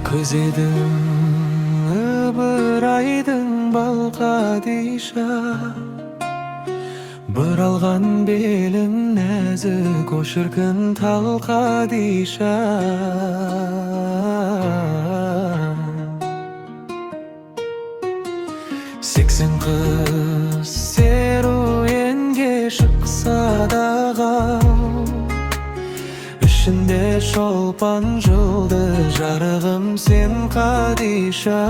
Көз едің ыбырайдың балқадиша, бұралған белің нәзік о шіркін талқадиша. Сексен қыз серуенге шықса дағы, ішінде шолпан жылды жарығым сен қадиша.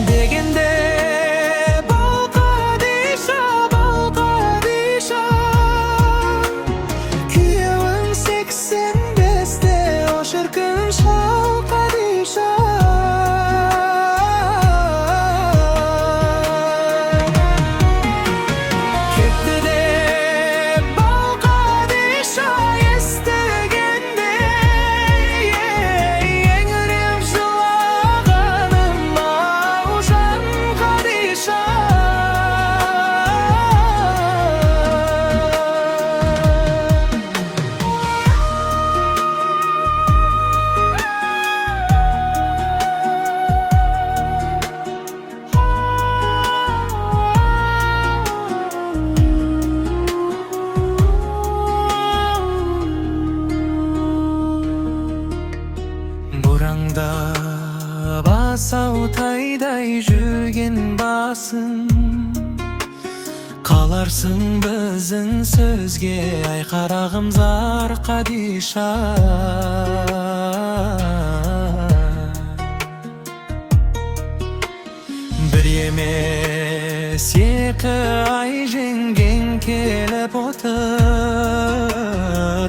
Дегенде балқадиша, балқадиша, күйеуің 85-те о шіркін шалқадиша. Бураңда басау тайдай жүрген басын, қаларсың біздің сөзге ай қарағым зар қадиша. Бір емес екі ай жеңген келіп отыр,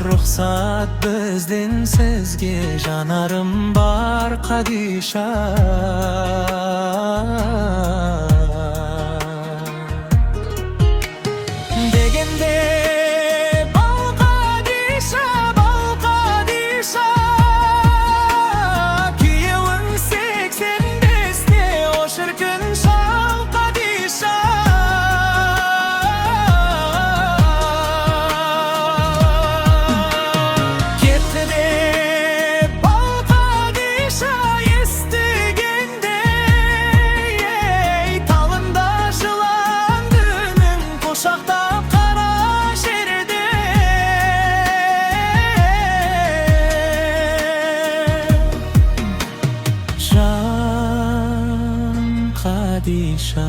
рұқсат бізден сізге жанарым бар қадиша. Дегенде балқадиша, балқадиша, күйеуің 85-те о шіркін шалқадиша. Қадиша,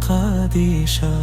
Қадиша.